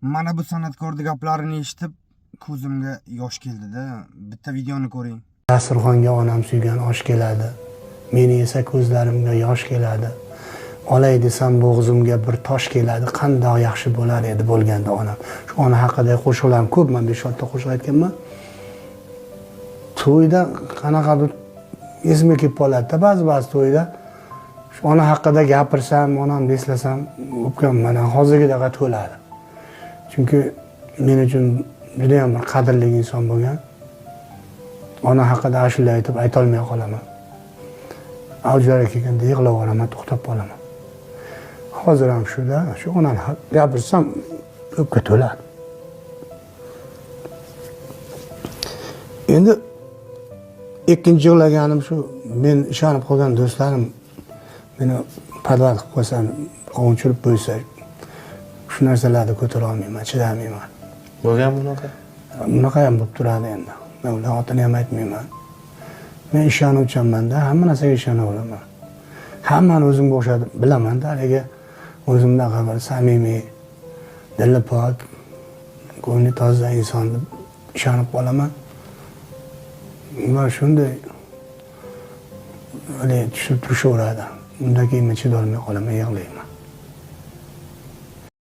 Mana bu san'atkorning gaplarini eshitib ko'zimga yosh keldi-da. Bitta videoni ko'ring. Dasturxonga onam suygan osh keladi. Meni esa ko'zlarimga yosh keladi. Olay desam bo'g'zimga bir tosh keladi. Qandoq yaxshi bo'lar edi bo'lganda onam. Shu ona haqida qo'shiqlarim ko'p, men 5-6 ta qo'shiq aytganman. To'yda qanaqadir esimga kelib qoladi-da, ba'zi to'yda shu ona haqida gapirsam, onamni eslasam, o'pkam mana hozirgidaqa to'ladi. Chunki men uchun juda ham bir qadrli inson bo'lgan. Ona haqida ashula aytib aytolmay qolaman. Avjlari kelganda yig'lab olaman, to'xtab qolaman. Hozir ham shuda, shu onani gapirsam o'pka to'ladi. Endi ikkinchi yig'laganim shu, men ishonib qolgan do'stlarim meni podval qilib qo'ysam, qovunchirib qo'ysa, shu narsalarni ko'tara olmayman, chidamayman. Bo'lgan bunaqa? Bunaqa ham bo'lib turadi endi. Men ular otini ham aytmayman. Men ishonuvchanman-da, hamma narsaga ishonaveraman. Hammani o'zimga o'xshab bilaman-da, haligi o'zimdaqa bir samimiy, dili pok, ko'ngli toza insonni ishonib qolaman. Ular shunday tushib turishaveradi. Undan keyin men chidolmay qolaman, yig'layman.